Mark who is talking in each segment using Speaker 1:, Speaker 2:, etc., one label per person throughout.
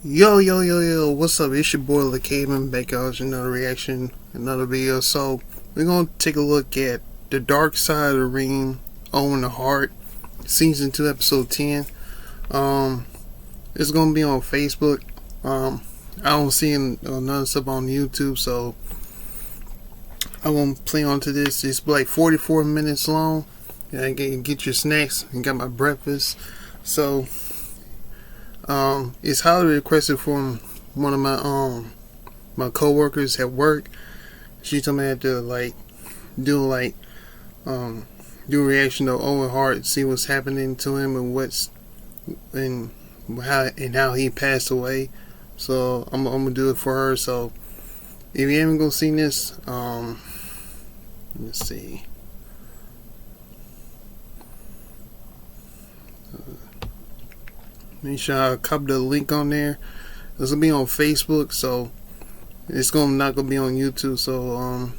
Speaker 1: Yo, what's up? It's your boy, the Caveman, back out with another reaction, another video. So, we're gonna take a look at The Dark Side of the Ring, Owen and Hart, Season 2, Episode 10. It's gonna be on Facebook. I don't see none stuff on YouTube, so I'm gonna play onto this. It's like 44 minutes long. And I can get your snacks and got my breakfast. So, it's highly requested from one of my coworkers at work. She told me I had to do a reaction to Owen Hart, see what's happening to him and how he passed away. So I'm gonna do it for her. So if you haven't seen this, let's see. Make sure I copy the link on there. This will be on Facebook, so it's not gonna be on YouTube. So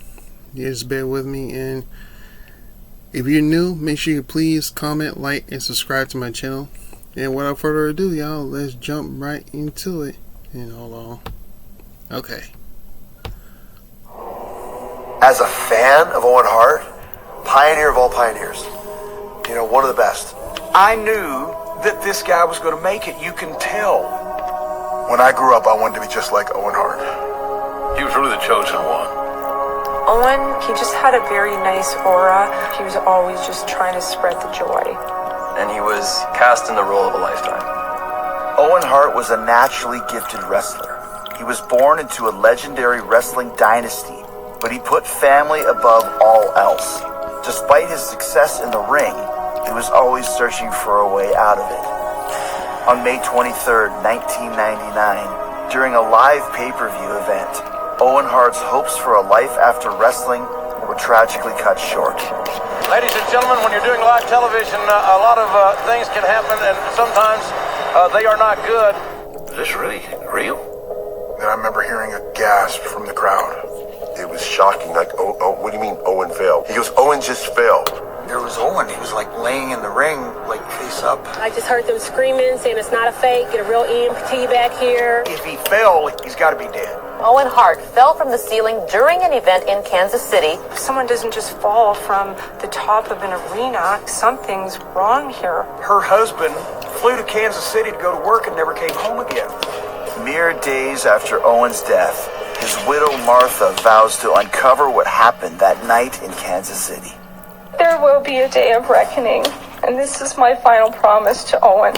Speaker 1: yeah, just bear with me. And if you're new, make sure you please comment, like, and subscribe to my channel. And without further ado, y'all, let's jump right into it. And hold on. Okay.
Speaker 2: As a fan of Owen Hart, pioneer of all pioneers, one of the best.
Speaker 3: I knew that this guy was going to make it. You can tell.
Speaker 2: When I grew up, I wanted to be just like Owen Hart.
Speaker 4: He was really the chosen one.
Speaker 5: Owen, he just had a very nice aura. He was always just trying to spread the joy.
Speaker 6: And he was cast in the role of a lifetime.
Speaker 2: Owen Hart was a naturally gifted wrestler. He was born into a legendary wrestling dynasty, but he put family above all else. Despite his success in the ring, he was always searching for a way out of it. On May 23rd, 1999, during a live pay-per-view event, Owen Hart's hopes for a life after wrestling were tragically cut short.
Speaker 4: Ladies and gentlemen, when you're doing live television, a lot of things can happen, and sometimes they are not good. Is this really real?
Speaker 2: Then I remember hearing a gasp from the crowd.
Speaker 7: It was shocking. What do you mean Owen fell? He goes, Owen just fell.
Speaker 3: There was Owen. He was laying in the ring, face up.
Speaker 8: I just heard them screaming, saying it's not a fake, get a real EMT back here.
Speaker 3: If he fell, he's got to be dead.
Speaker 9: Owen Hart fell from the ceiling during an event in Kansas City.
Speaker 5: Someone doesn't just fall from the top of an arena. Something's wrong here.
Speaker 3: Her husband flew to Kansas City to go to work and never came home again.
Speaker 2: Mere days after Owen's death, his widow Martha vows to uncover what happened that night in Kansas City.
Speaker 5: There will be a day of reckoning, and this is my final promise to Owen.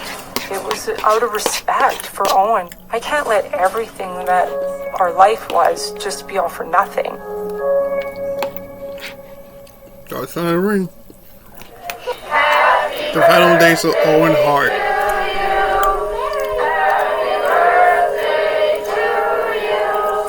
Speaker 5: It was out of respect for Owen. I can't let everything that our life was just be all for nothing.
Speaker 1: Dark Side of the Ring. The final days of Owen Hart.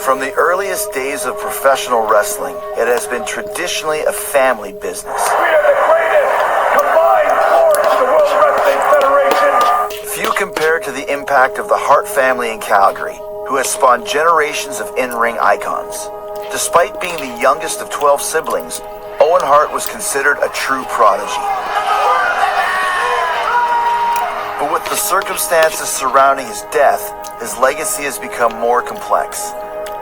Speaker 2: From the earliest days of professional wrestling, it has been traditionally a family business.
Speaker 3: We are the greatest combined force the World Wrestling Federation.
Speaker 2: Few compared to the impact of the Hart family in Calgary, who has spawned generations of in-ring icons. Despite being the youngest of 12 siblings, Owen Hart was considered a true prodigy. But with the circumstances surrounding his death, his legacy has become more complex.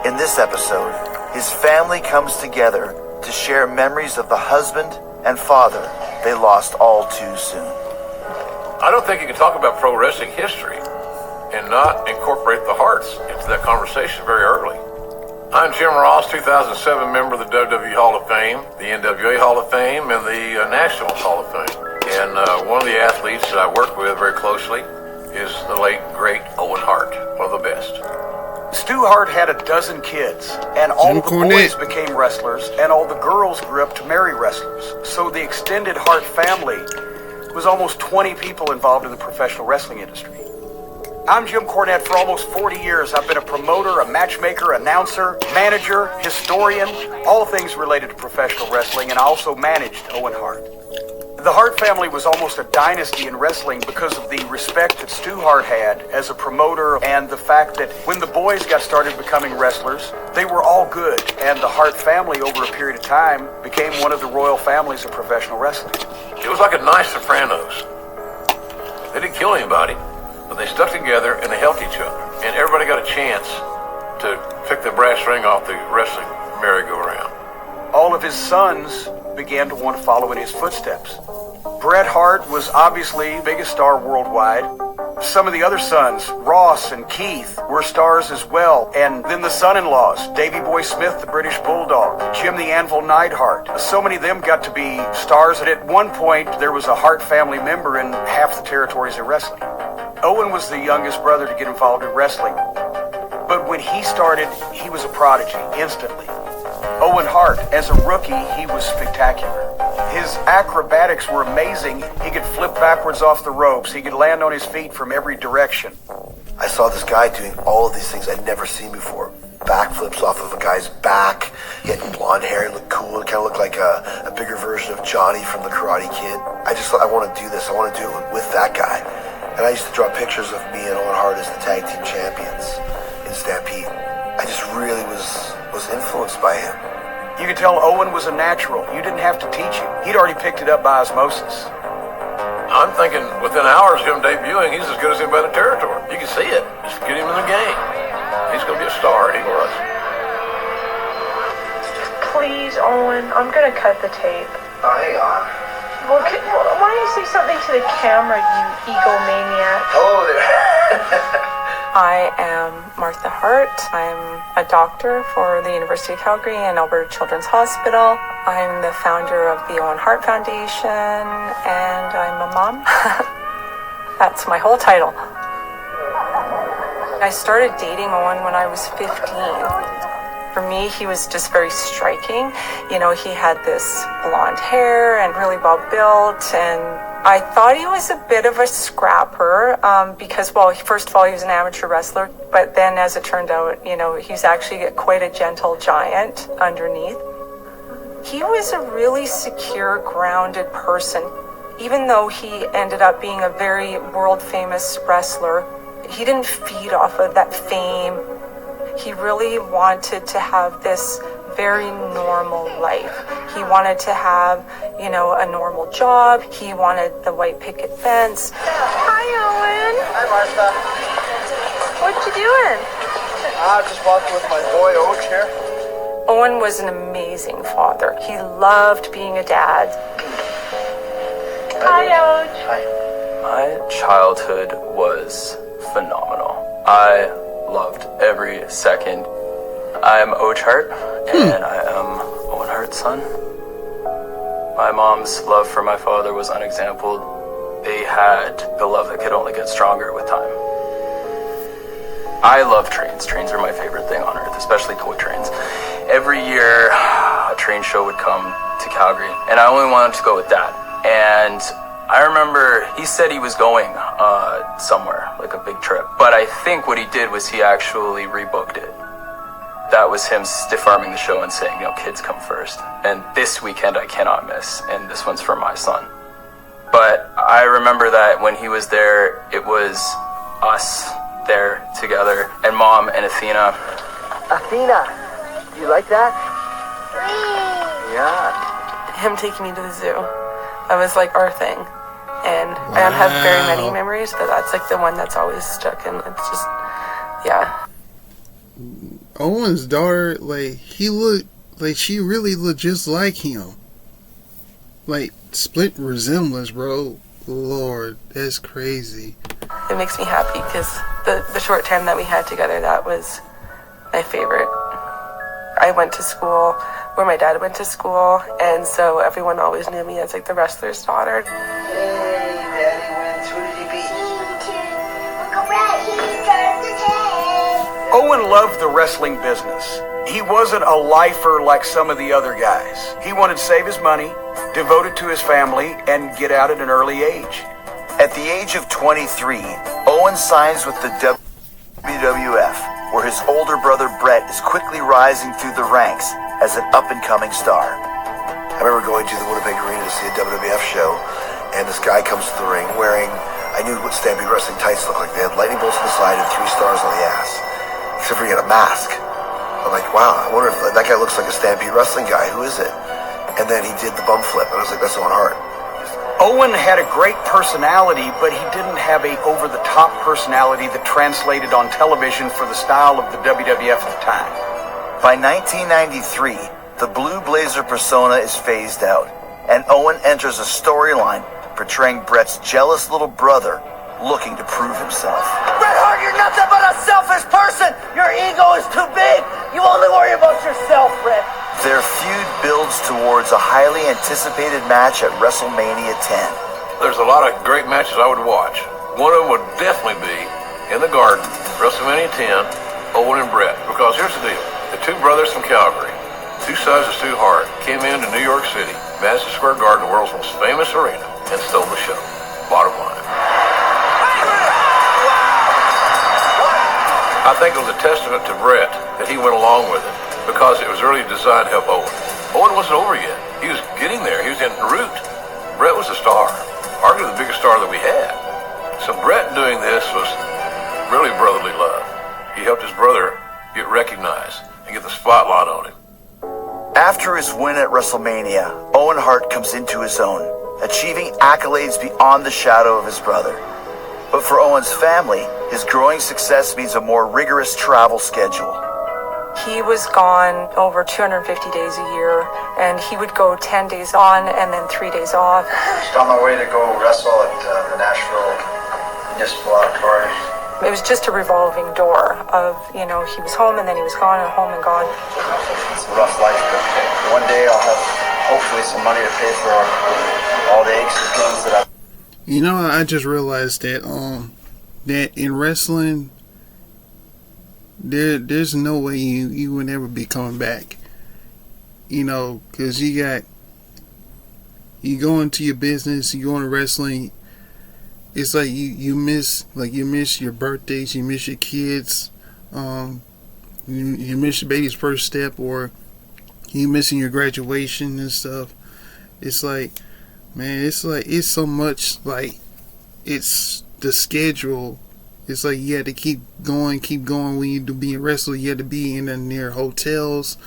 Speaker 2: In this episode, his family comes together to share memories of the husband and father they lost all too soon.
Speaker 4: I don't think you can talk about pro wrestling history and not incorporate the Harts into that conversation very early. I'm Jim Ross, 2007 member of the WWE Hall of Fame, the NWA Hall of Fame, and the National Hall of Fame. And one of the athletes that I work with very closely is the late, great Owen Hart, one of the best.
Speaker 3: Stu Hart had a dozen kids, and all the boys became wrestlers, and all the girls grew up to marry wrestlers. So the extended Hart family was almost 20 people involved in the professional wrestling industry. I'm Jim Cornette. For almost 40 years, I've been a promoter, a matchmaker, announcer, manager, historian, all things related to professional wrestling, and I also managed Owen Hart. The Hart family was almost a dynasty in wrestling because of the respect that Stu Hart had as a promoter and the fact that when the boys got started becoming wrestlers, they were all good. And the Hart family, over a period of time, became one of the royal families of professional wrestling.
Speaker 4: It was like a nice Sopranos. They didn't kill anybody, but they stuck together and they helped each other. And everybody got a chance to pick the brass ring off the wrestling merry-go-round.
Speaker 3: All of his sons began to want to follow in his footsteps. Bret Hart was obviously the biggest star worldwide. Some of the other sons, Ross and Keith, were stars as well. And then the son-in-laws, Davey Boy Smith, the British Bulldog, Jim the Anvil Neidhart. So many of them got to be stars that at one point there was a Hart family member in half the territories of wrestling. Owen was the youngest brother to get involved in wrestling. But when he started, he was a prodigy instantly. Owen Hart, as a rookie, he was spectacular. His acrobatics were amazing. He could flip backwards off the ropes. He could land on his feet from every direction.
Speaker 2: I saw this guy doing all of these things I'd never seen before. Backflips off of a guy's back. He had blonde hair. He looked cool. It kind of looked like a bigger version of Johnny from The Karate Kid. I just thought, I want to do this. I want to do it with that guy. And I used to draw pictures of me and Owen Hart as the tag team champions in Stampede. I just really was influenced by him.
Speaker 3: You could tell Owen was a natural. You didn't have to teach him. He'd already picked it up by osmosis.
Speaker 4: I'm thinking within hours of him debuting, he's as good as anybody in the territory. You can see it. Just get him in the game. He's going to be a star. He was.
Speaker 5: Please, Owen, I'm going to cut the tape.
Speaker 2: Oh, hang on.
Speaker 5: Well, why don't you say something to the camera, you egomaniac?
Speaker 2: Hello there.
Speaker 5: I am Martha Hart. I'm a doctor for the University of Calgary and Alberta Children's Hospital. I'm the founder of the Owen Hart Foundation, and I'm a mom. That's my whole title. I started dating Owen when I was 15. For me, he was just very striking. You know, he had this blonde hair and really well built, and I thought he was a bit of a scrapper because, well, first of all, he was an amateur wrestler, but then as it turned out, you know, he's actually quite a gentle giant underneath. He was a really secure, grounded person. Even though he ended up being a very world-famous wrestler, he didn't feed off of that fame. He really wanted to have this very normal life. He wanted to have, you know, a normal job. He wanted the white picket fence. Hi, Owen.
Speaker 10: Hi, Martha.
Speaker 5: What you doing?
Speaker 10: Just walking with my boy, Owen, here.
Speaker 5: Owen was an amazing father. He loved being a dad. Hi, Owen.
Speaker 10: Hi.
Speaker 6: My childhood was phenomenal. I loved every second. I'm Owen Hart, and I am Owen Hart's son. My mom's love for my father was unexampled. They had a love that could only get stronger with time. I love trains. Trains are my favorite thing on earth, especially toy trains. Every year, a train show would come to Calgary, and I only wanted to go with Dad. And I remember he said he was going somewhere, like a big trip. But I think what he did was he actually rebooked it. That was him stiff-arming the show and saying, you know, kids come first. And this weekend I cannot miss, and this one's for my son. But I remember that when he was there, it was us there together, and Mom and Athena.
Speaker 10: Athena, you like that? Yeah.
Speaker 5: Him taking me to the zoo. That was like our thing. And I don't have very many memories, but that's like the one that's always stuck, and it's just, yeah.
Speaker 1: Owen's daughter, like, she really looked just like him. Like, split resemblance, bro. Lord, that's crazy.
Speaker 5: It makes me happy because the short time that we had together, that was my favorite. I went to school where my dad went to school, and so everyone always knew me as like the wrestler's daughter.
Speaker 10: Hey, Daddy wins. Who did he beat?
Speaker 3: Owen loved the wrestling business. He wasn't a lifer like some of the other guys. He wanted to save his money, devote it to his family, and get out at an early age.
Speaker 2: At the age of 23, Owen signs with the WWF, where his older brother Bret is quickly rising through the ranks as an up-and-coming star. I remember going to the Winnipeg Arena to see a WWF show, and this guy comes to the ring wearing, I knew what Stampede Wrestling tights looked like. They had lightning bolts on the side and 3 stars on the ass, except for he had a mask. I'm like, wow, I wonder if that guy looks like a Stampede Wrestling guy. Who is it? And then he did the bum flip, and I was like, that's Owen Hart.
Speaker 3: Owen had a great personality, but he didn't have a over-the-top personality that translated on television for the style of the WWF at the time.
Speaker 2: By 1993, the Blue Blazer persona is phased out, and Owen enters a storyline portraying Bret's jealous little brother looking to prove himself.
Speaker 10: Bret Hart, you're nothing but a selfish person. Your ego is too big. You only worry about yourself, Bret.
Speaker 2: Their feud builds towards a highly anticipated match at WrestleMania 10.
Speaker 4: There's a lot of great matches I would watch. One of them would definitely be in the Garden, WrestleMania 10, Owen and Bret. Because here's the deal. The two brothers from Calgary, two sides of Stu Hart, came into New York City, Madison Square Garden, the world's most famous arena, and stole the show. Bottom line. I think it was a testament to Bret that he went along with it, because it was really designed to help Owen. Owen wasn't over yet. He was getting there. He was en route. Bret was the star, arguably the biggest star that we had. So Bret doing this was really brotherly love. He helped his brother get recognized and get the spotlight on him.
Speaker 2: After his win at WrestleMania, Owen Hart comes into his own, achieving accolades beyond the shadow of his brother. But for Owen's family, his growing success means a more rigorous travel schedule.
Speaker 5: He was gone over 250 days a year, and he would go 10 days on and then 3 days off.
Speaker 11: Just on my way to go wrestle at the Nashville Municipal Auditorium.
Speaker 5: It was just a revolving door of, he was home and then he was gone and home and gone.
Speaker 11: It's a rough life, but one day I'll have hopefully some money to pay for all the aches and pains that
Speaker 1: I just realized that that in wrestling, there's no way you would ever be coming back. Because you go into your business, you go into wrestling. It's like you miss your birthdays, you miss your kids, you miss your baby's first step, or you missing your graduation and stuff. It's like, man, it's so much, like, it's the schedule. It's like you had to keep going when you do being wrestler. You had to be in and near hotels,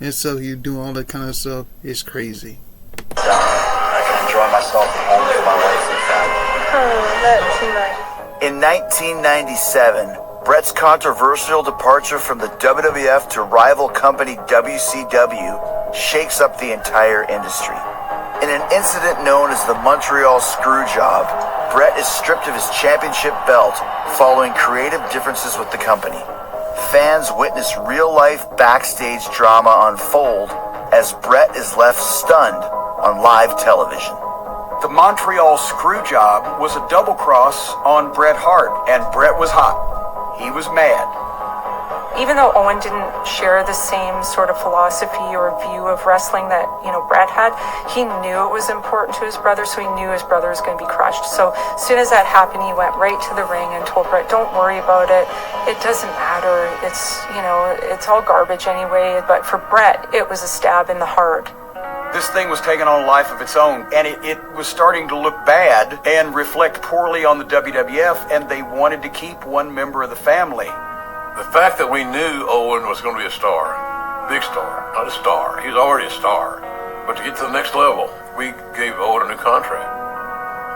Speaker 1: and so you do all that kind of stuff. It's crazy.
Speaker 11: I can enjoy myself at home with my wife and family.
Speaker 5: That's nice.
Speaker 2: In 1997, Bret's controversial departure from the WWF to rival company WCW shakes up the entire industry. In an incident known as the Montreal Screwjob, Bret is stripped of his championship belt following creative differences with the company. Fans witness real-life backstage drama unfold as Bret is left stunned on live television.
Speaker 3: The Montreal Screwjob was a double cross on Bret Hart, and Bret was hot. He was mad.
Speaker 5: Even though Owen didn't share the same sort of philosophy or view of wrestling that, Bret had, he knew it was important to his brother, so he knew his brother was going to be crushed. So as soon as that happened, he went right to the ring and told Bret, don't worry about it. It doesn't matter. It's all garbage anyway. But for Bret, it was a stab in the heart.
Speaker 3: This thing was taking on a life of its own, and it was starting to look bad and reflect poorly on the WWF, and they wanted to keep one member of the family.
Speaker 4: The fact that we knew Owen was going to be a star, big star, not a star. He was already a star. But to get to the next level, we gave Owen a new contract.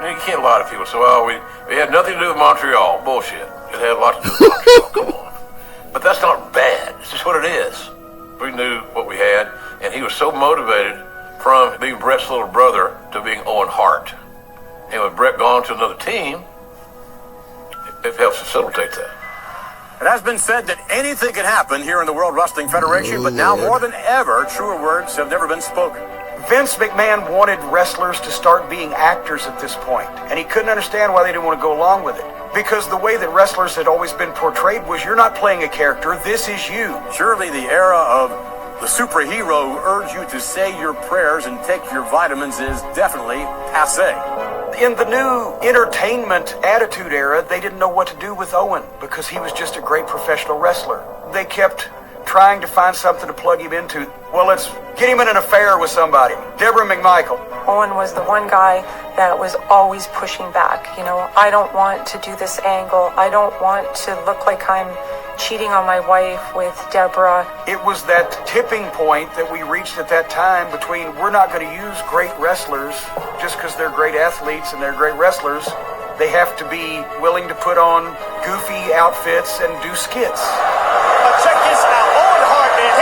Speaker 4: You can't lie to people. So, we had nothing to do with Montreal. Bullshit. It had a lot to do with Montreal. Come on. But that's not bad. It's just what it is. We knew what we had, and he was so motivated from being Bret's little brother to being Owen Hart. And with Bret gone to another team, it helps facilitate that.
Speaker 12: It has been said that anything can happen here in the World Wrestling Federation, but now more than ever, truer words have never been spoken.
Speaker 3: Vince McMahon wanted wrestlers to start being actors at this point, and he couldn't understand why they didn't want to go along with it. Because the way that wrestlers had always been portrayed was, you're not playing a character, this is you.
Speaker 12: Surely the era of the superhero who urged you to say your prayers and take your vitamins is definitely passé.
Speaker 3: In the new entertainment attitude era, they didn't know what to do with Owen because he was just a great professional wrestler. They kept trying to find something to plug him into. Well, let's get him in an affair with somebody. Deborah McMichael.
Speaker 5: Owen was the one guy that was always pushing back. I don't want to do this angle. I don't want to look like I'm, cheating on my wife with Deborah.
Speaker 3: It was that tipping point that we reached at that time between we're not going to use great wrestlers just because they're great athletes and they're great wrestlers. They have to be willing to put on goofy outfits and do skits.
Speaker 12: Check this out. Owen Hart, man,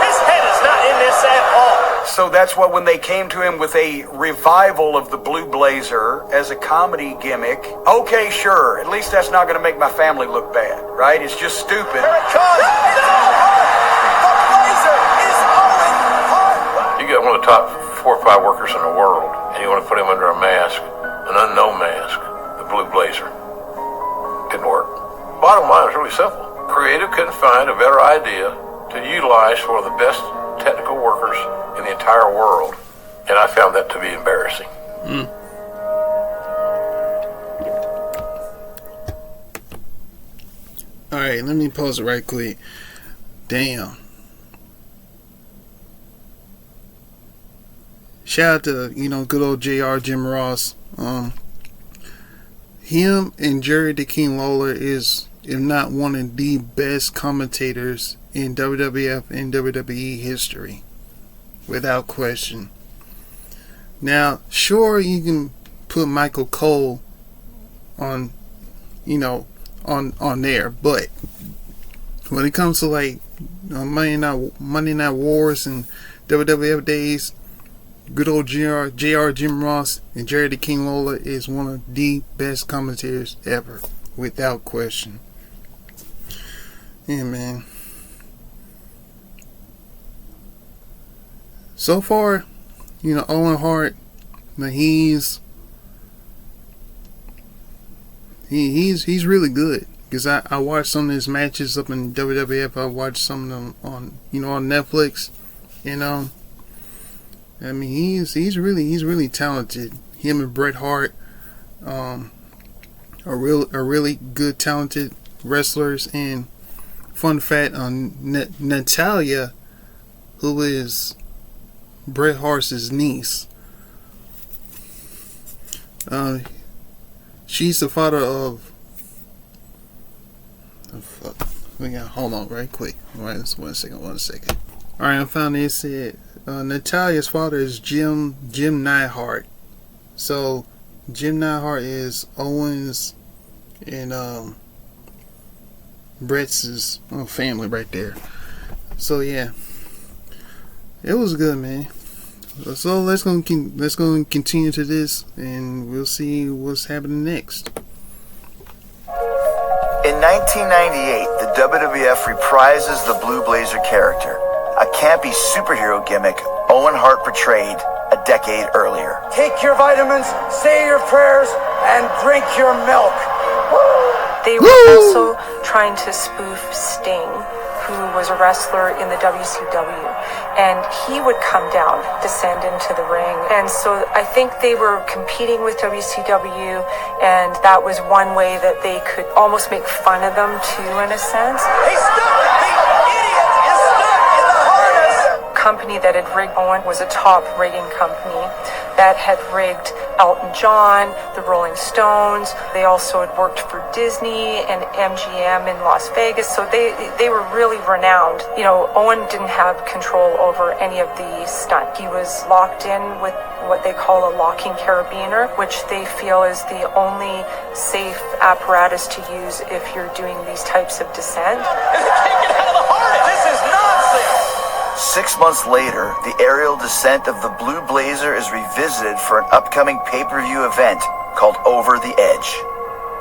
Speaker 12: his head is not in this at all.
Speaker 3: So that's what when they came to him with a revival of the Blue Blazer as a comedy gimmick, okay, sure, at least that's not going to make my family look bad, right? It's just stupid.
Speaker 12: Here it comes. It's Owen Hart. The Blazer is Owen Hart.
Speaker 4: You got one of the top 4 or 5 workers in the world, and you want to put him under a mask, an unknown mask, the Blue Blazer. Couldn't work. Bottom line is really simple. Creative couldn't find a better idea to utilize for the best technical workers in the entire world, and I found that to be embarrassing.
Speaker 1: Alright, let me pause it right quick. Damn. Shout out to, good old JR Jim Ross. Him and Jerry the King Lawler is, if not one of the best commentators in WWF and WWE history, without question. Now, sure, you can put Michael Cole on, on there, but when it comes to like Monday Night Wars and WWF days, good old JR Jim Ross and Jerry the King Lawler is one of the best commentators ever, without question. Yeah, man. So far, Owen Hart, he's really good. Because I watched some of his matches up in WWF. I watched some of them on Netflix. I mean, he's really talented. Him and Bret Hart are really good, talented wrestlers. And fun fact on Natalia, who is Bret Hart's niece, she's the father of. Hold on, right quick. All right, one second. All right, I found it. It said Natalia's father is Jim Neidhart. So Jim Neidhart is Owen's and Brett's family right there. So yeah, it was good, man. So let's go and continue to this, and we'll see what's happening next.
Speaker 2: In 1998, the WWF reprises the Blue Blazer character, a campy superhero gimmick Owen Hart portrayed a decade earlier.
Speaker 10: Take your vitamins, say your prayers, and drink your milk.
Speaker 5: They were also trying to spoof Sting, who was a wrestler in the WCW, and he would come down, descend into the ring. And so I think they were competing with WCW, and that was one way that they could almost make fun of them too, in a sense.
Speaker 12: He's stuck! The idiot is stuck in the harness!
Speaker 5: Company that had rigged Owen was a top rigging company that had rigged Elton John, the Rolling Stones. They also had worked for Disney and MGM in Las Vegas, so they were really renowned. Owen didn't have control over any of the stunt. He was locked in with what they call a locking carabiner, which they feel is the only safe apparatus to use if you're doing these types of descent.
Speaker 12: They can't get out of the harness! This is nonsense!
Speaker 2: 6 months later, the aerial descent of the Blue Blazer is revisited for an upcoming pay-per-view event called Over the Edge.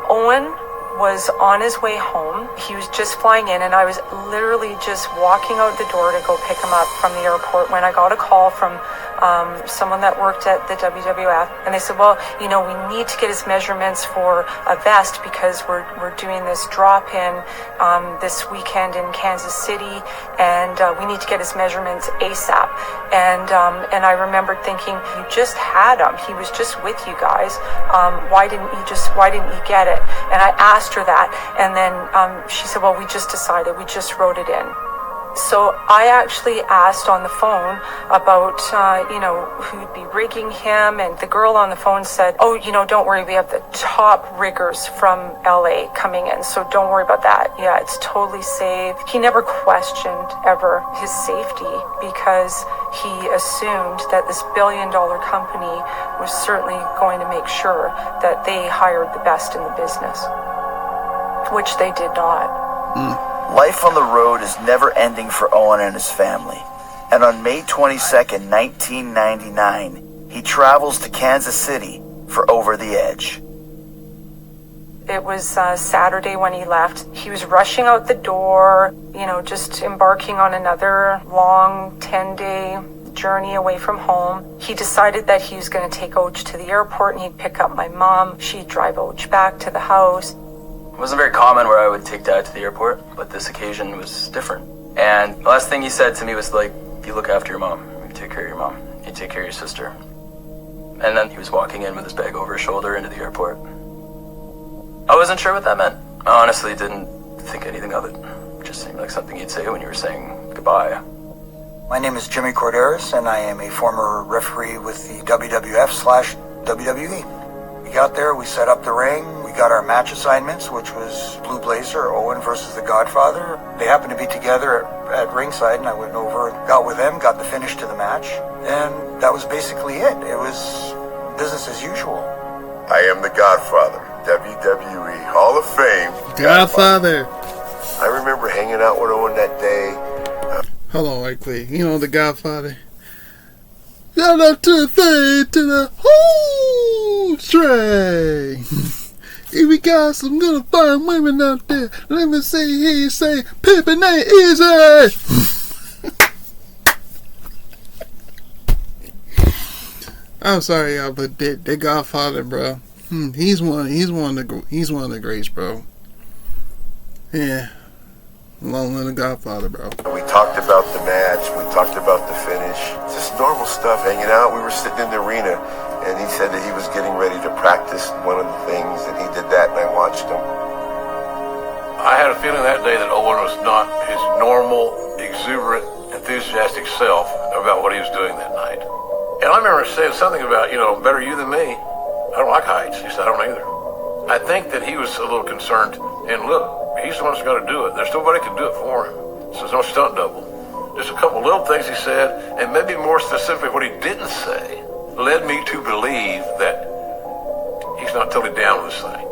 Speaker 5: Owen was on his way home. He was just flying in, and I was literally just walking out the door to go pick him up from the airport when I got a call from someone that worked at the WWF, and they said, well, we need to get his measurements for a vest because we're doing this drop-in this weekend in Kansas City, and we need to get his measurements ASAP. And I remembered thinking, you just had him. He was just with you guys. Why didn't you get it? And I asked her that, and then she said, well, we just decided, we just wrote it in. So I actually asked on the phone about, who'd be rigging him. And the girl on the phone said, oh, don't worry. We have the top riggers from LA coming in. So don't worry about that. Yeah, it's totally safe. He never questioned ever his safety because he assumed that this billion-dollar company was certainly going to make sure that they hired the best in the business, which they did not.
Speaker 2: Life on the road is never ending for Owen and his family. And on May 22nd, 1999, he travels to Kansas City for Over the Edge.
Speaker 5: It was Saturday when he left. He was rushing out the door, just embarking on another long 10-day journey away from home. He decided that he was going to take Oj to the airport and he'd pick up my mom. She'd drive Oj back to the house.
Speaker 6: It wasn't very common where I would take Dad to the airport, but this occasion was different. And the last thing he said to me was like, you look after your mom, you take care of your mom, you take care of your sister. And then he was walking in with his bag over his shoulder into the airport. I wasn't sure what that meant. I honestly didn't think anything of it. It just seemed like something you'd say when you were saying goodbye.
Speaker 11: My name is Jimmy Corderas, and I am a former referee with the WWF/WWE. We got there, we set up the ring, we got our match assignments, which was Blue Blazer, Owen versus the Godfather. They happened to be together at ringside, and I went over and got with them, got the finish to the match, and that was basically it. It was business as usual.
Speaker 7: I am the Godfather, WWE Hall of Fame.
Speaker 1: Godfather.
Speaker 7: I remember hanging out with Owen that day.
Speaker 1: Hold on, right quick. The Godfather. Shout out to the fade, to the whole tray. If we got some little fine women out there, let me say, pimpin' ain't easy. I'm sorry, y'all, but the Godfather, bro. He's one of the greats, bro. Yeah. Long live the Godfather, bro.
Speaker 7: We talked about the match. We talked about the finish. Just normal stuff, hanging out. We were sitting in the arena, and he said that he was getting ready to practice one of the things, and he did that, and I watched him.
Speaker 4: I had a feeling that day that Owen was not his normal, exuberant, enthusiastic self about what he was doing that night. And I remember saying something about, better you than me. I don't like heights. He said, I don't either. I think that he was a little concerned, and look, he's the one that's got to do it. There's nobody can do it for him. So there's no stunt double. Just a couple little things he said, and maybe more specifically what he didn't say, led me to believe that he's not totally down with this thing.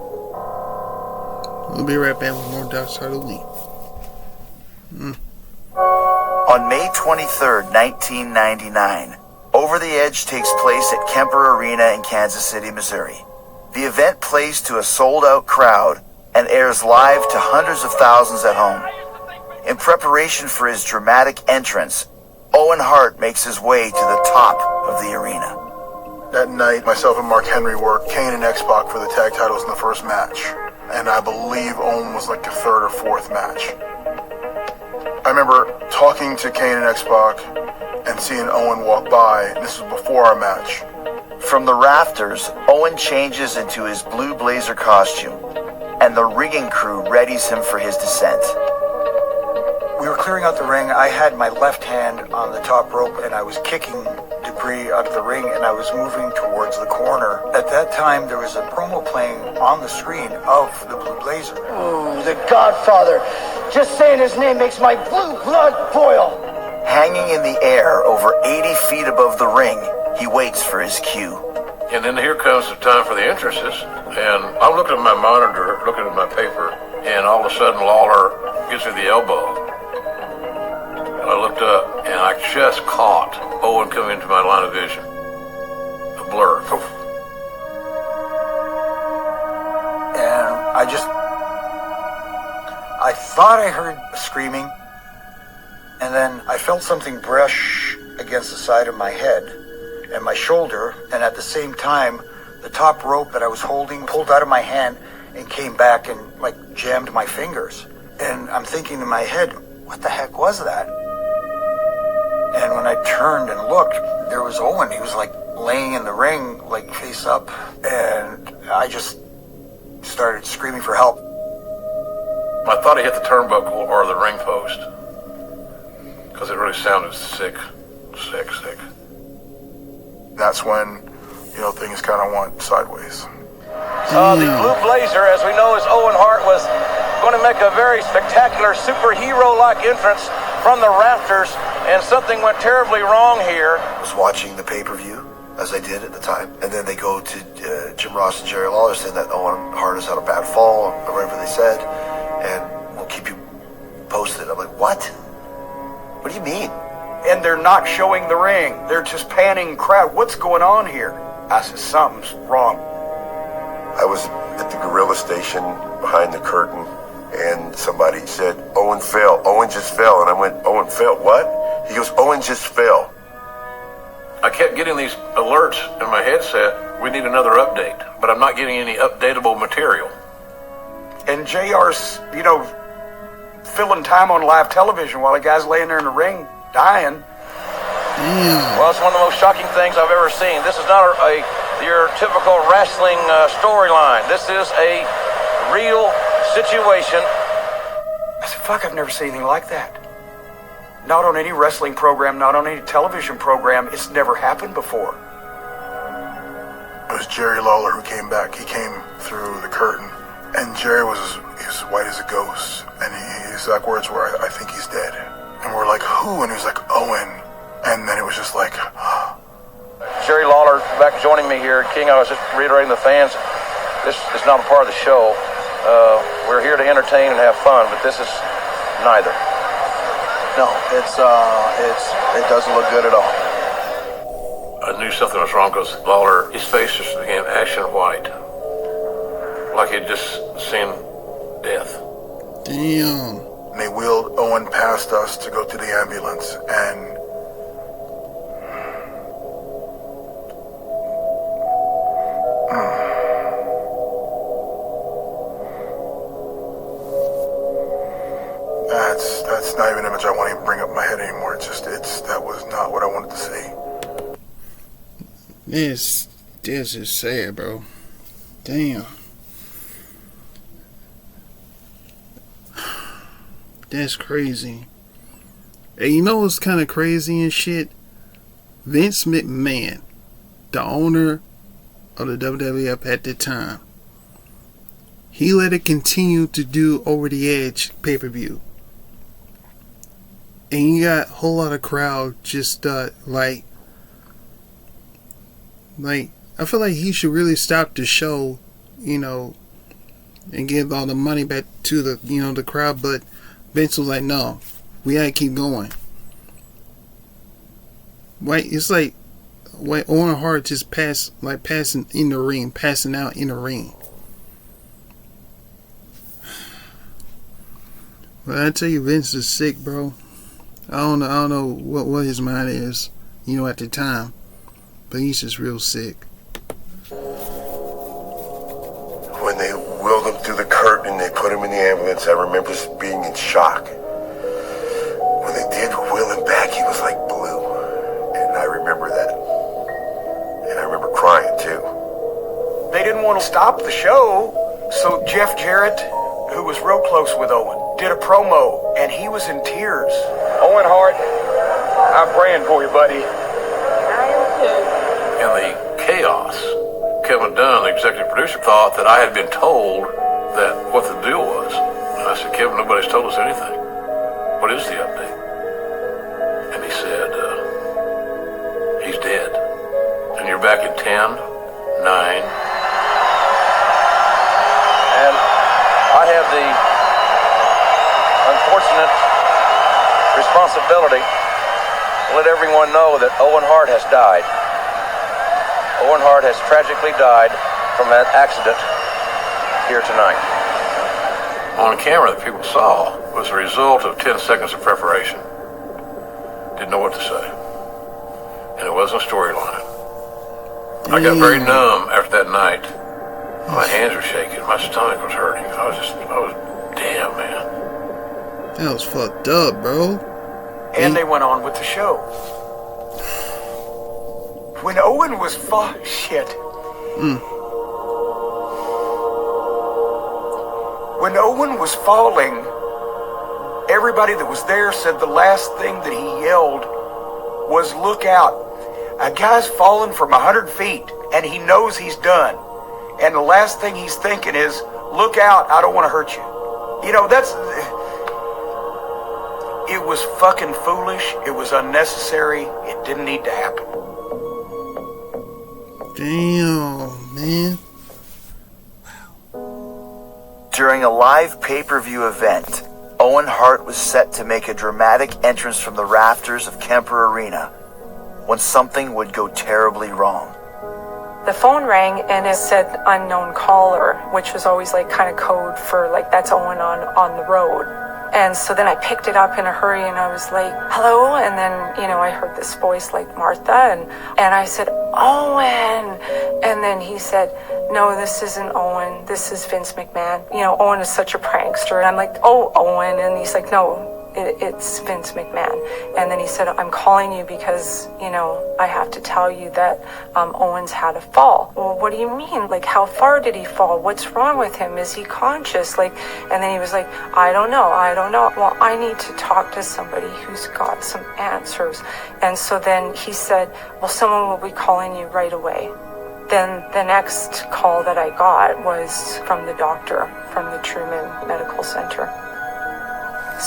Speaker 1: We'll be right back with more Dark Side of the Week.
Speaker 2: On May 23rd, 1999, Over the Edge takes place at Kemper Arena in Kansas City, Missouri. The event plays to a sold-out crowd and airs live to hundreds of thousands at home. In preparation for his dramatic entrance, Owen Hart makes his way to the top of the arena.
Speaker 13: That night, myself and Mark Henry worked Kane and X-Pac for the tag titles in the first match. And I believe Owen was like the third or fourth match. I remember talking to Kane and X-Pac and seeing Owen walk by. This was before our match.
Speaker 2: From the rafters, Owen changes into his blue blazer costume, and the rigging crew readies him for his descent.
Speaker 11: We were clearing out the ring. I had my left hand on the top rope, and I was kicking debris out of the ring, and I was moving towards the corner. At that time, there was a promo playing on the screen of the Blue Blazer.
Speaker 10: Ooh, the Godfather. Just saying his name makes my blue blood boil.
Speaker 2: Hanging in the air over 80 feet above the ring, he waits for his cue.
Speaker 4: And then here comes the time for the entrances, and I'm looking at my monitor, looking at my paper, and all of a sudden Lawler gives me the elbow. I looked up, and I just caught Owen come into my line of vision. A blur. Poof.
Speaker 11: And I thought I heard screaming, and then I felt something brush against the side of my head and my shoulder, and at the same time, the top rope that I was holding pulled out of my hand and came back and jammed my fingers. And I'm thinking in my head, what the heck was that? And when I turned and looked, there was Owen. He was laying in the ring, face up, and I just started screaming for help.
Speaker 4: I thought he hit the turnbuckle or the ring post. because it really sounded sick.
Speaker 13: That's when, things kind of went sideways.
Speaker 12: The Blue Blazer, as we know, as Owen Hart, was going to make a very spectacular superhero-like entrance from the rafters, and something went terribly wrong here.
Speaker 2: I was watching the pay-per-view, as I did at the time, and then they go to Jim Ross and Jerry Lawler saying that Owen Hart has had a bad fall, or whatever they said, and we'll keep you posted. I'm like, what? What do you mean?
Speaker 3: And they're not showing the ring. They're just panning crowd. What's going on here? I said, something's wrong.
Speaker 7: I was at the gorilla station behind the curtain, and somebody said, Owen fell. Owen just fell. And I went, Owen fell? What? He goes, Owen just fell.
Speaker 4: I kept getting these alerts in my headset. We need another update, but I'm not getting any updatable material.
Speaker 3: And JR's, filling time on live television while the guy's laying there in the ring dying.
Speaker 12: Well, it's one of the most shocking things I've ever seen. This is not your typical wrestling storyline. This is a real situation.
Speaker 3: I said, fuck, I've never seen anything like that. Not on any wrestling program, not on any television program. It's never happened before.
Speaker 13: It was Jerry Lawler who came back. He came through the curtain, and Jerry was as white as a ghost. And his exact words were, I think he's dead. And we're like, who? And he was like, Owen. And then it was just like,
Speaker 12: Jerry Lawler back joining me here. King, I was just reiterating the fans, this is not a part of the show. We're here to entertain and have fun, but this is neither.
Speaker 14: No, it doesn't look good at all.
Speaker 4: I knew something was wrong because Lawler, his face just became ashen white. Like he'd just seen death.
Speaker 1: Damn.
Speaker 13: And they wheeled Owen past us to go to the ambulance, and that's not even an image I want to even bring up in my head anymore. That was not what I wanted to see.
Speaker 1: This is sad, bro. Damn. That's crazy. And you know what's kind of crazy and shit? Vince McMahon, the owner of the WWF at the time, he let it continue to do Over the Edge pay-per-view. And you got a whole lot of crowd just like I feel like he should really stop the show, and give all the money back to the the crowd, but Vince was like, no, we gotta keep going. Wait, it's like Owen Hart just passing out in the ring. But I tell you, Vince is sick, bro. I don't know what his mind is, at the time, but he's just real sick.
Speaker 7: When they wheeled him through the curtain and they put him in the ambulance, I remember just being in shock. When they did wheel him back, he was like blue. And I remember that. And I remember crying too.
Speaker 3: They didn't want to stop the show, so Jeff Jarrett, who was real close with Owen, did a promo, and he was in tears.
Speaker 12: Owen Hart, I'm praying for you, buddy.
Speaker 4: In the chaos, Kevin Dunn, the executive producer, thought that I had been told that what the deal was. And I said, Kevin, nobody's told us anything. What is the update? And he said, he's dead. And you're back in 10, 9.
Speaker 12: And I have the unfortunate responsibility to let everyone know that Owen Hart has died. Owen Hart has tragically died from that accident here tonight.
Speaker 4: On camera that people saw was the result of 10 seconds of preparation. Didn't know what to say. And it wasn't a storyline. I got very numb after that night. My hands were shaking. My stomach was hurting. I was damn, man.
Speaker 1: That was fucked up, bro.
Speaker 3: And they went on with the show. When Owen was When Owen was falling, everybody that was there said the last thing that he yelled was, "Look out. A guy's fallen from 100 feet and he knows he's done. And the last thing he's thinking is, look out, I don't want to hurt you." You know, it was fucking foolish. It was unnecessary. It didn't need to happen.
Speaker 1: Damn, man.
Speaker 2: During a live pay-per-view event, Owen Hart was set to make a dramatic entrance from the rafters of Kemper Arena when something would go terribly wrong.
Speaker 5: The phone rang and it said unknown caller, which was always like kind of code for like that's Owen on the road. And so then I picked it up in a hurry and I was like, "Hello?" And then, I heard this voice like Martha and I said, "Owen." And then he said, "No, this isn't Owen. This is Vince McMahon." Owen is such a prankster. And I'm like, "Oh, Owen." And he's like, "No, it's Vince McMahon." And then he said, "I'm calling you because, I have to tell you that Owen's had a fall." "Well, what do you mean? Like, how far did he fall? What's wrong with him? Is he conscious?" And then he was like, I don't know. "Well, I need to talk to somebody who's got some answers." And so then he said, "Well, someone will be calling you right away." Then the next call that I got was from the doctor from the Truman Medical Center.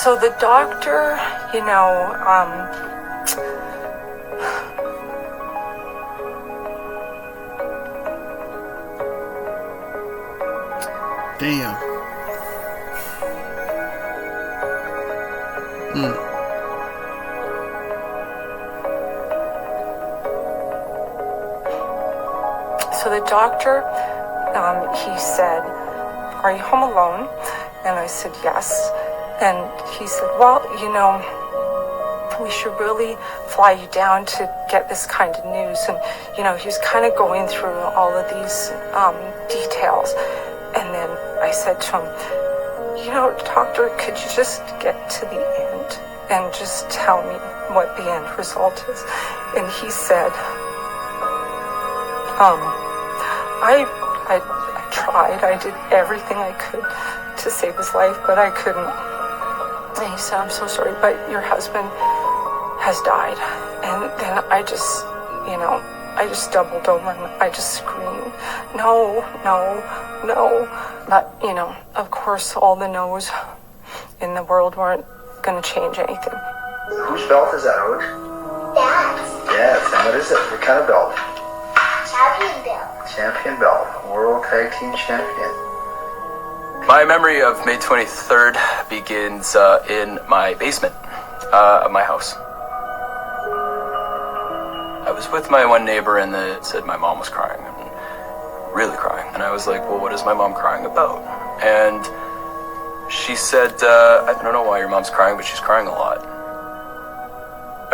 Speaker 5: So the doctor,
Speaker 1: Damn.
Speaker 5: So the doctor, he said, "Are you home alone?" And I said, "Yes." And he said, "Well, we should really fly you down to get this kind of news." And, he was kind of going through all of these details. And then I said to him, "Doctor, could you just get to the end and just tell me what the end result is?" And he said, I tried. I did everything I could to save his life, but I couldn't." And he said, "I'm so sorry, but your husband has died." And then I just doubled over and I just screamed, "No, no, no." But, of course, all the no's in the world weren't going to change anything.
Speaker 15: Whose belt is that, Owen?
Speaker 16: Dad's.
Speaker 15: Dad's. And what is it? What kind of belt?
Speaker 16: Champion belt.
Speaker 15: Champion belt. World Tag Team Champion.
Speaker 6: My memory of May 23rd begins in my basement of my house. I was with my one neighbor and they said my mom was crying, and really crying. And I was like, "Well, what is my mom crying about?" And she said, "I don't know why your mom's crying, but she's crying a lot."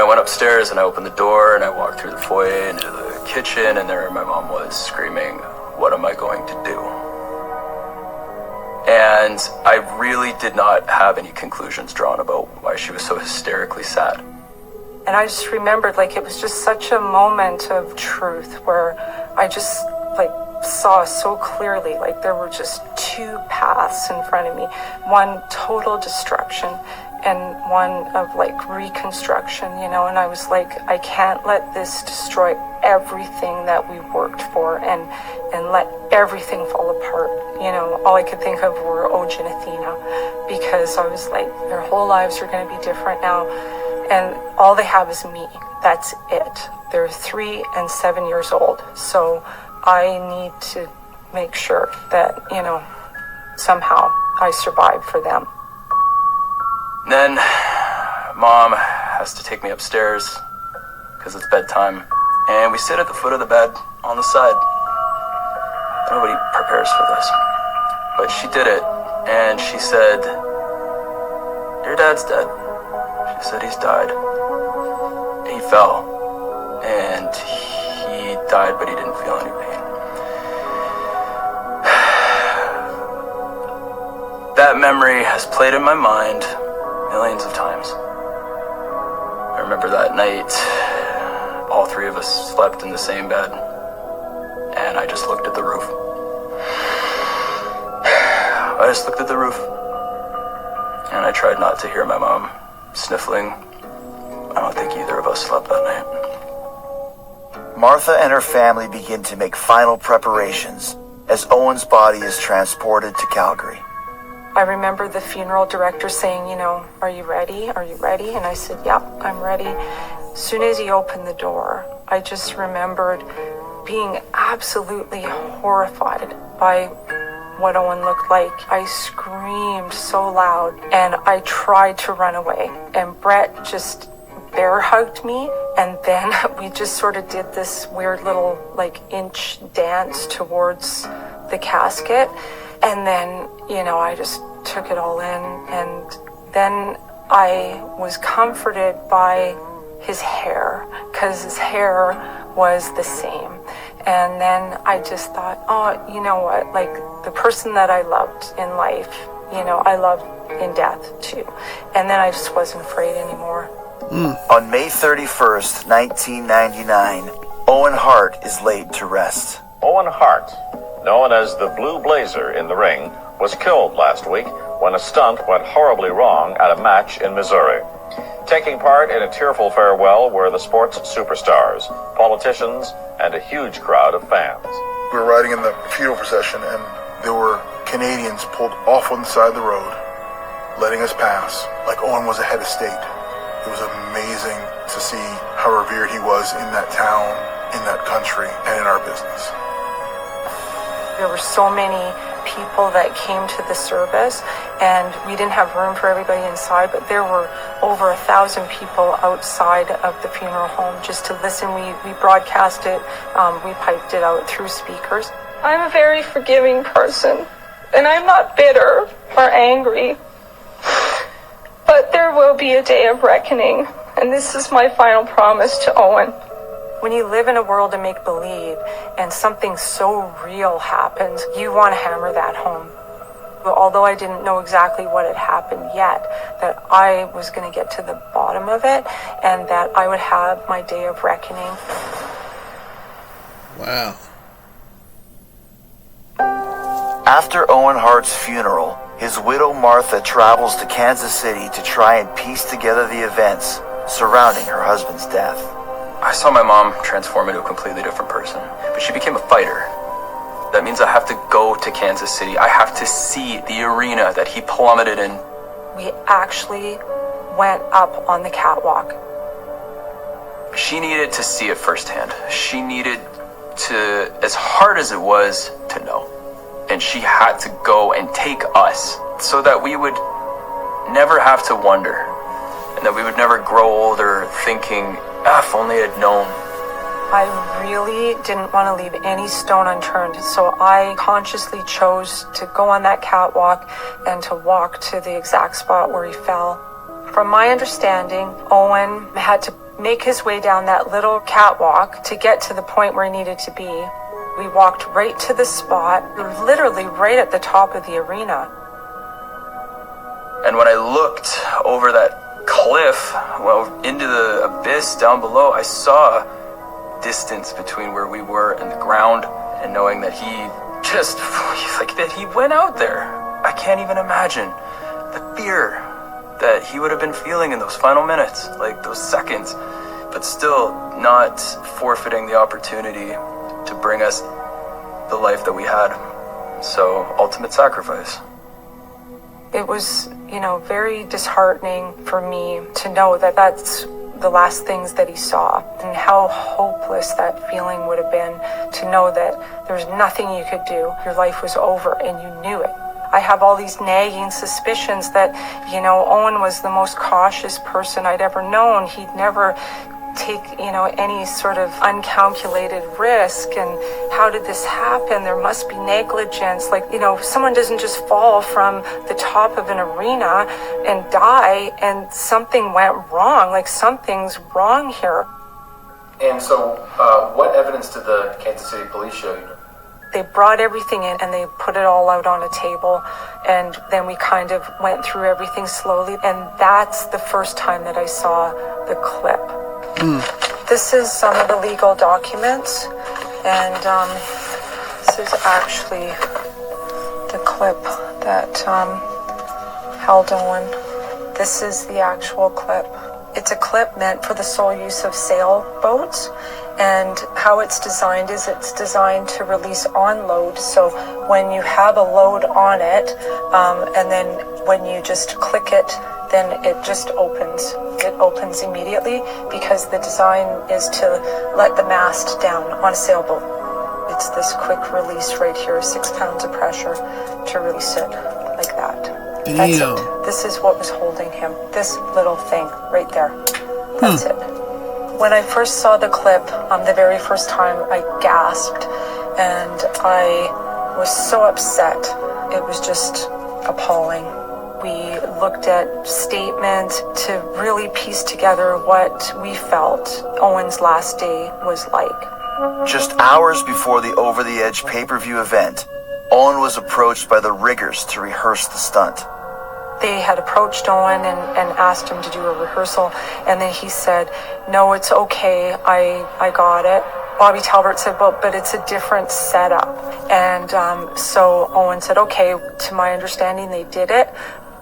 Speaker 6: I went upstairs and I opened the door and I walked through the foyer into the kitchen, and there my mom was screaming, "What am I going to do?" And I really did not have any conclusions drawn about why she was so hysterically sad.
Speaker 5: And I just remembered, it was just such a moment of truth where I just, saw so clearly, there were just two paths in front of me. One total destruction and one of, reconstruction, and I was like, I can't let this destroy everything that we worked for and let everything fall apart. All I could think of were Oj and Athena, because I was like, their whole lives are going to be different now. And all they have is me. That's it. They're 3 and 7 years old. So I need to make sure that, somehow I survive for them.
Speaker 6: Then Mom has to take me upstairs because it's bedtime. And we sit at the foot of the bed on the side. Nobody prepares for this. But she did it. And she said, "Your dad's dead." She said, "He's died. He fell. And he died, but he didn't feel any pain." That memory has played in my mind millions of times. I remember that night, all three of us slept in the same bed, and I just looked at the roof. I just looked at the roof. And I tried not to hear my mom sniffling. I don't think either of us slept that night.
Speaker 2: Martha and her family begin to make final preparations as Owen's body is transported to Calgary.
Speaker 5: I remember the funeral director saying, are you ready? Are you ready? And I said, yep, I'm ready. As soon as he opened the door, I just remembered being absolutely horrified by what Owen looked like. I screamed so loud and I tried to run away. And Brett just bear hugged me, and then we just sort of did this weird little inch dance towards the casket. And then, I just took it all in, and then I was comforted by his hair, because his hair was the same. And then I just thought, oh, you know what, the person that I loved in life, I loved in death too. And then I just wasn't afraid anymore.
Speaker 2: On May 31st, 1999, Owen Hart is laid to rest.
Speaker 17: Owen Hart, known as the Blue Blazer in the ring, was killed last week when a stunt went horribly wrong at a match in Missouri. Taking part in a tearful farewell were the sports superstars, politicians, and a huge crowd of fans.
Speaker 13: We were riding in the funeral procession, and there were Canadians pulled off on the side of the road, letting us pass, like Owen was a head of state. It was amazing to see how revered he was in that town, in that country, and in our business.
Speaker 5: There were so many people that came to the service, and we didn't have room for everybody inside, but there were over 1,000 people outside of the funeral home just to listen. We broadcast it, we piped it out through speakers. I'm a very forgiving person, and I'm not bitter or angry. But there will be a day of reckoning, and this is my final promise to Owen. When you live in a world of make-believe and something so real happens, you want to hammer that home. Although I didn't know exactly what had happened yet, that I was going to get to the bottom of it and that I would have my day of reckoning.
Speaker 1: Wow.
Speaker 2: After Owen Hart's funeral, his widow Martha travels to Kansas City to try and piece together the events surrounding her husband's death.
Speaker 6: I saw my mom transform into a completely different person, but she became a fighter. That means I have to go to Kansas City. I have to see the arena that he plummeted in.
Speaker 5: We actually went up on the catwalk.
Speaker 6: She needed to see it firsthand. She needed to, as hard as it was, to know. And she had to go and take us so that we would never have to wonder, and that we would never grow older thinking, if only I'd known.
Speaker 5: I really didn't want to leave any stone unturned, so I consciously chose to go on that catwalk and to walk to the exact spot where he fell. From my understanding, Owen had to make his way down that little catwalk to get to the point where he needed to be. We walked right to the spot, literally right at the top of the arena.
Speaker 6: And when I looked over that cliff, into the abyss down below, I saw distance between where we were and the ground, and knowing that he went out there. I can't even imagine the fear that he would have been feeling in those final minutes, those seconds, but still not forfeiting the opportunity to bring us the life that we had. So, ultimate sacrifice.
Speaker 5: It was, very disheartening for me to know that that's the last things that he saw, and how hopeless that feeling would have been to know that there was nothing you could do. Your life was over and you knew it. I have all these nagging suspicions that, Owen was the most cautious person I'd ever known. He'd never take, any sort of uncalculated risk. And how did this happen? There must be negligence. Someone doesn't just fall from the top of an arena and die and something went wrong. Something's wrong here.
Speaker 6: And so, what evidence did the Kansas City police show you?
Speaker 5: They brought everything in and they put it all out on a table, and then we kind of went through everything slowly, and that's the first time that I saw the clip. This is some of the legal documents, and this is actually the clip that held Owen. This is the actual clip. It's a clip meant for the sole use of sailboats, and how it's designed is it's designed to release on load. So when you have a load on it, and then when you just click it, then it just opens. It opens immediately because the design is to let the mast down on a sailboat. It's this quick release right here, 6 pounds of pressure to release it like that.
Speaker 1: Damn.
Speaker 5: That's it. This is what was holding him. This little thing right there. That's it. When I first saw the clip, the very first time, I gasped and I was so upset. It was just appalling. We looked at statements to really piece together what we felt Owen's last day was like.
Speaker 2: Just hours before the Over the Edge pay-per-view event, Owen was approached by the riggers to rehearse the stunt.
Speaker 5: They had approached Owen and asked him to do a rehearsal, and then he said, "No, it's okay, I got it." Bobby Talbert said, "Well, but it's a different setup." And so Owen said, "Okay, to my understanding, they did it.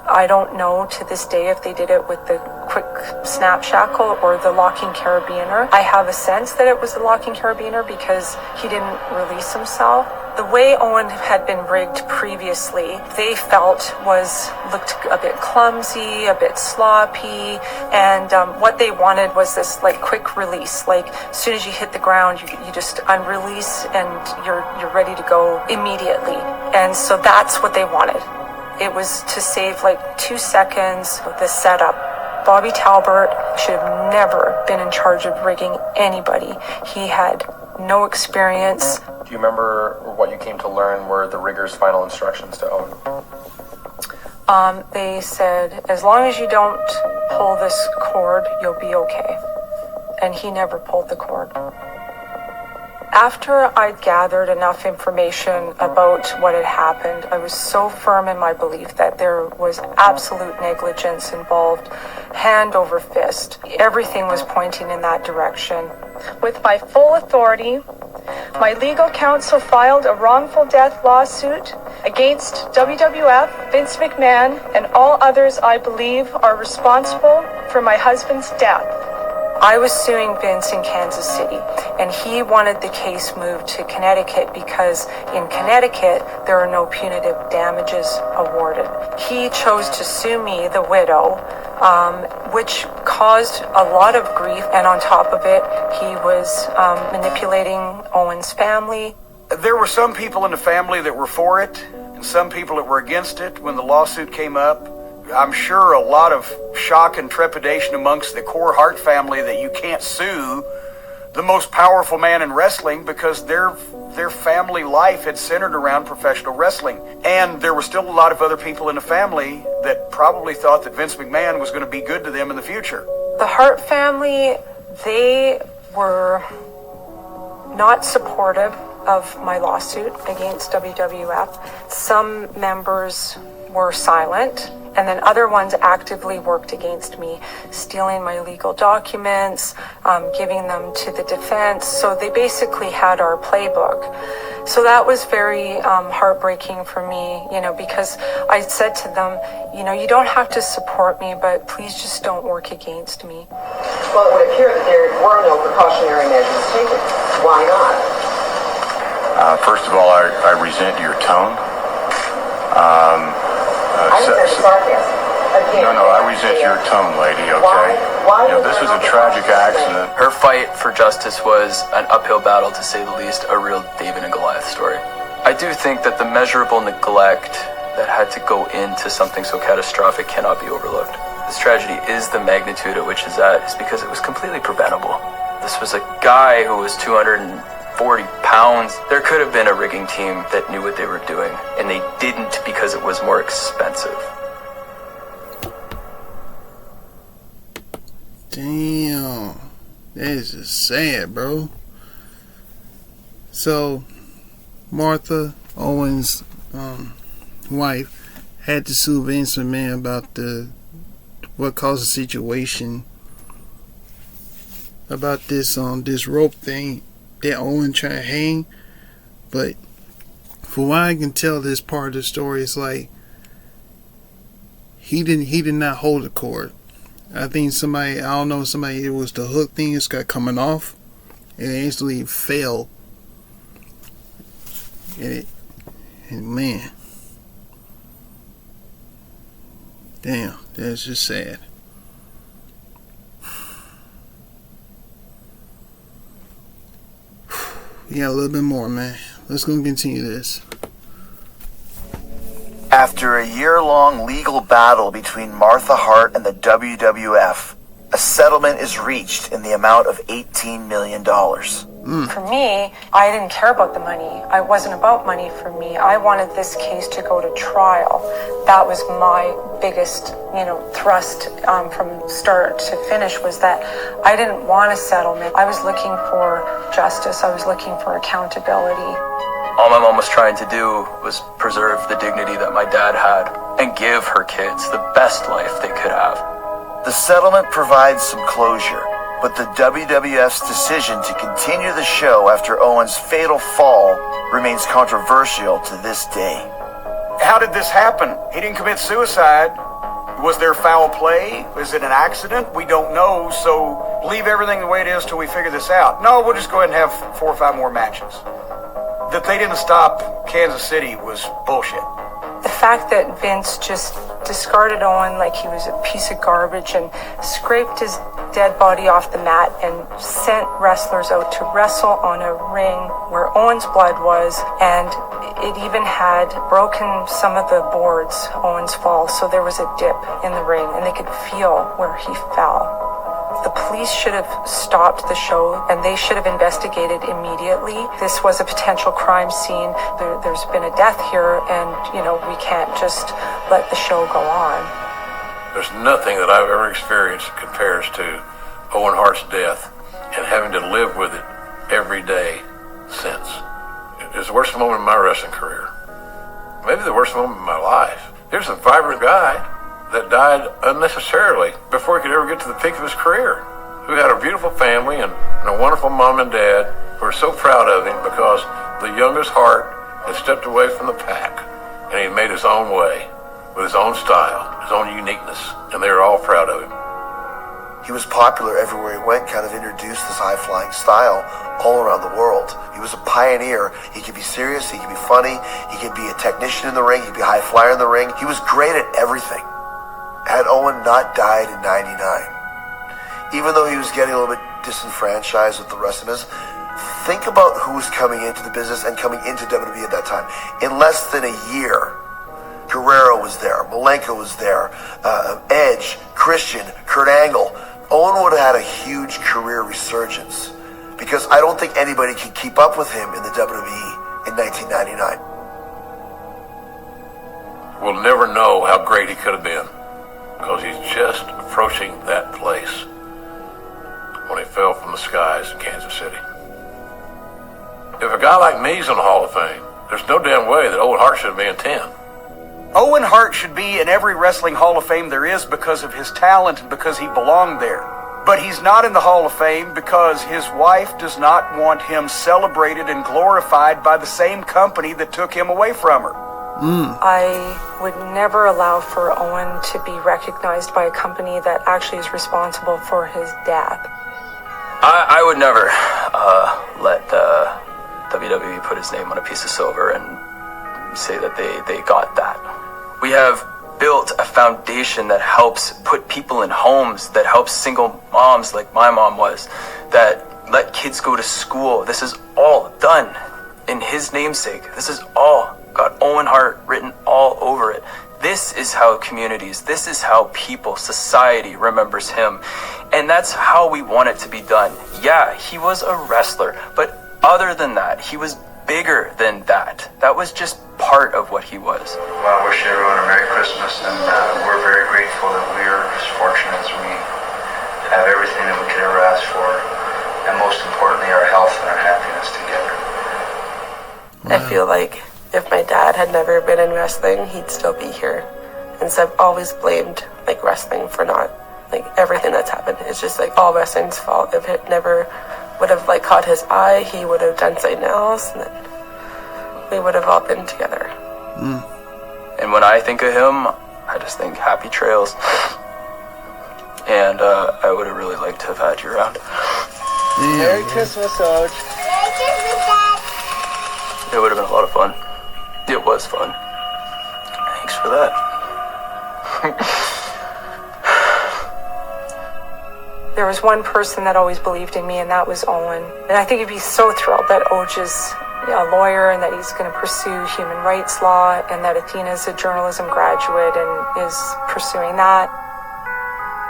Speaker 5: I don't know to this day if they did it with the quick snap shackle or the locking carabiner. I have a sense that it was the locking carabiner because he didn't release himself." The way Owen had been rigged previously, they felt looked a bit clumsy, a bit sloppy, and what they wanted was this like quick release. Like as soon as you hit the ground, you just unrelease and you're ready to go immediately. And so that's what they wanted. It was to save like 2 seconds of the setup. Bobby Talbert should have never been in charge of rigging anybody. He had no experience.
Speaker 6: Do you remember what you came to learn were the riggers' final instructions to Owen?
Speaker 5: They said, as long as you don't pull this cord, you'll be okay. And he never pulled the cord. After I'd gathered enough information about what had happened, I was so firm in my belief that there was absolute negligence involved, hand over fist. Everything was pointing in that direction. With my full authority, my legal counsel filed a wrongful death lawsuit against WWF, Vince McMahon, and all others I believe are responsible for my husband's death. I was suing Vince in Kansas City, and he wanted the case moved to Connecticut because in Connecticut, there are no punitive damages awarded. He chose to sue me, the widow, which caused a lot of grief, and on top of it, he was manipulating Owen's family.
Speaker 3: There were some people in the family that were for it, and some people that were against it when the lawsuit came up. I'm sure a lot of shock and trepidation amongst the core Hart family that you can't sue the most powerful man in wrestling because their family life had centered around professional wrestling. And there were still a lot of other people in the family that probably thought that Vince McMahon was going to be good to them in the future.
Speaker 5: The Hart family, they were not supportive of my lawsuit against WWF. Some members were silent, and then other ones actively worked against me, stealing my legal documents, giving them to the defense. So they basically had our playbook. So that was very heartbreaking for me, because I said to them, you don't have to support me, but please just don't work against me.
Speaker 18: Well, it would appear that there were no precautionary measures taken. Why not?
Speaker 7: First of all, I resent your tone.
Speaker 18: I resent sarcasm. Again,
Speaker 7: No, I resent your tone, lady, okay?
Speaker 18: Why
Speaker 7: This was a tragic accident.
Speaker 6: Her fight for justice was an uphill battle, to say the least, a real David and Goliath story. I do think that the measurable neglect that had to go into something so catastrophic cannot be overlooked. This tragedy is the magnitude at which it's at, is because it was completely preventable. This was a guy who was 240 pounds. There could have been a rigging team that knew what they were doing, and they didn't because it was more expensive.
Speaker 1: Damn. That is just sad, bro. So, Martha, Owen's wife, had to sue Vince McMahon about what caused the situation about this rope thing that Owen trying to hang. But from what I can tell, this part of the story is like he did not hold the cord. I think somebody, I don't know, somebody, it was the hook thing just got coming off and it instantly fell. And man, damn, that's just sad. We got a little bit more, man. Let's go continue this.
Speaker 2: After a year-long legal battle between Martha Hart and the WWF, a settlement is reached in the amount of $18 million.
Speaker 5: For me, I didn't care about the money. I wasn't about money for me. I wanted this case to go to trial. That was my biggest, thrust from start to finish, was that I didn't want a settlement. I was looking for justice. I was looking for accountability.
Speaker 6: All my mom was trying to do was preserve the dignity that my dad had and give her kids the best life they could have.
Speaker 2: The settlement provides some closure, but the WWF's decision to continue the show after Owen's fatal fall remains controversial to this day.
Speaker 3: How did this happen? He didn't commit suicide. Was there foul play? Was it an accident? We don't know, so leave everything the way it is till we figure this out. No, we'll just go ahead and have 4 or 5 more matches. That they didn't stop Kansas City was bullshit.
Speaker 5: The fact that Vince just discarded Owen like he was a piece of garbage and scraped his dead body off the mat and sent wrestlers out to wrestle on a ring where Owen's blood was, and it even had broken some of the boards, Owen's fall, so there was a dip in the ring and they could feel where he fell. The police should have stopped the show and they should have investigated immediately. This was a potential crime scene. There's been a death here, and we can't just let the show go on.
Speaker 4: There's nothing that I've ever experienced that compares to Owen Hart's death and having to live with it every day since. It was the worst moment of my wrestling career. Maybe the worst moment of my life. Here's a vibrant guy that died unnecessarily before he could ever get to the peak of his career, who had a beautiful family and a wonderful mom and dad who were so proud of him because the youngest Hart had stepped away from the pack and he made his own way with his own style, his own uniqueness, and they were all proud of him.
Speaker 2: He was popular everywhere he went, kind of introduced this high-flying style all around the world. He was a pioneer. He could be serious, he could be funny, he could be a technician in the ring, he could be a high flyer in the ring. He was great at everything. Had Owen not died in '99, even though he was getting a little bit disenfranchised with the rest of us, think about who was coming into the business and coming into WWE at that time. In less than a year, Guerrero was there, Malenko was there, Edge, Christian, Kurt Angle. Owen would have had a huge career resurgence because I don't think anybody could keep up with him in the WWE in 1999.
Speaker 4: We'll never know how great he could have been, because he's just approaching that place when he fell from the skies in Kansas City. If a guy like me's in the Hall of Fame, there's no damn way that Owen Hart should be in 10.
Speaker 3: Owen Hart should be in every wrestling Hall of Fame there is because of his talent and because he belonged there. But he's not in the Hall of Fame because his wife does not want him celebrated and glorified by the same company that took him away from her.
Speaker 5: I would never allow for Owen to be recognized by a company that actually is responsible for his death.
Speaker 6: I would never let WWE put his name on a piece of silver and say that they got that. We have built a foundation that helps put people in homes, that helps single moms like my mom was, that let kids go to school. This is all done in his namesake. This is all got Owen Hart written all over it. This is how communities, this is how people, society remembers him. And that's how we want it to be done. Yeah, he was a wrestler, but other than that, he was bigger than that. That was just part of what he was.
Speaker 15: Well, I wish everyone a Merry Christmas, and we're very grateful that we are as fortunate as we have everything that we could ever ask for, and most importantly, our health and our happiness together.
Speaker 19: I feel like if my dad had never been in wrestling, he'd still be here. And so I've always blamed wrestling for not everything that's happened. It's just all wrestling's fault. If it never would have caught his eye, he would have done something else, and then we would have all been together.
Speaker 6: And when I think of him, I just think happy trails. And I would have really liked to have had you around.
Speaker 10: Merry Christmas, Oj.
Speaker 16: Merry Christmas, Dad.
Speaker 6: It would have been a lot of fun. It was fun. Thanks for that.
Speaker 5: There was one person that always believed in me, and that was Owen. And I think he'd be so thrilled that Oj is a lawyer and that he's going to pursue human rights law, and that Athena's a journalism graduate and is pursuing that.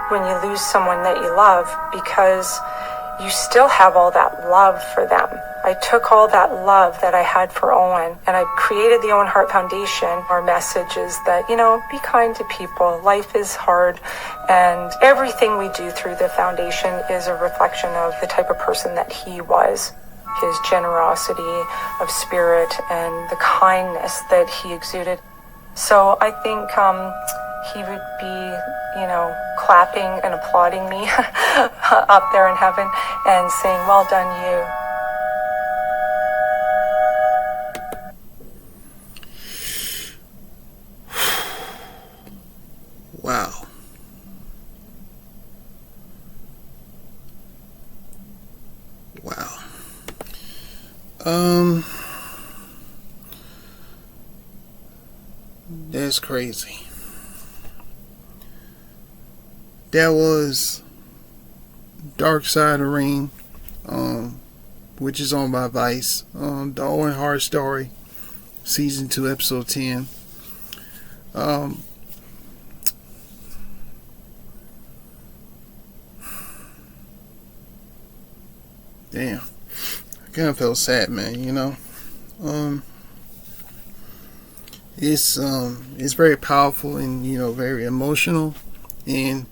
Speaker 5: When you lose someone that you love, because you still have all that love for them. I took all that love that I had for Owen and I created the Owen Hart Foundation. Our message is that, be kind to people. Life is hard, and everything we do through the foundation is a reflection of the type of person that he was. His generosity of spirit and the kindness that he exuded. So I think he would be, clapping and applauding me up there in heaven and saying, well done, you.
Speaker 1: Wow. Wow. That's crazy. That was Dark Side of the Ring, which is on by Vice. The Owen Hart story, season 2, episode 10. Damn, I kind of felt sad, man. It's very powerful and very emotional, and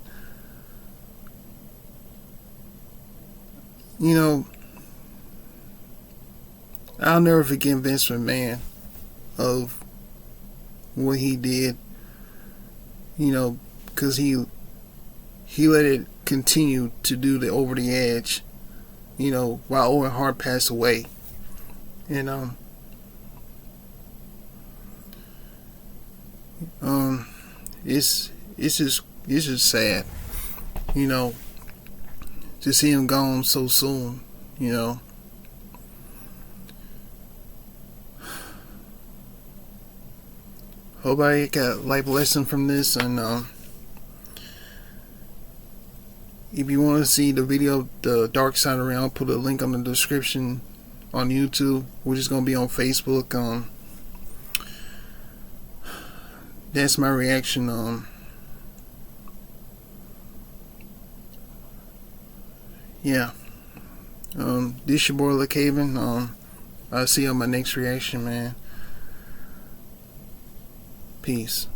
Speaker 1: I'll never forget Vince McMahon of what he did. Because he let it continue to do the over the edge. While Owen Hart passed away. It's just sad, to see him gone so soon, Hope I got a life lesson from this, and if you want to see the video, the Dark Side of the Ring, I'll put a link on the description on YouTube, which is going to be on Facebook. That's my reaction. Yeah. This your boy LaCaven. I'll see you on my next reaction, man. Peace.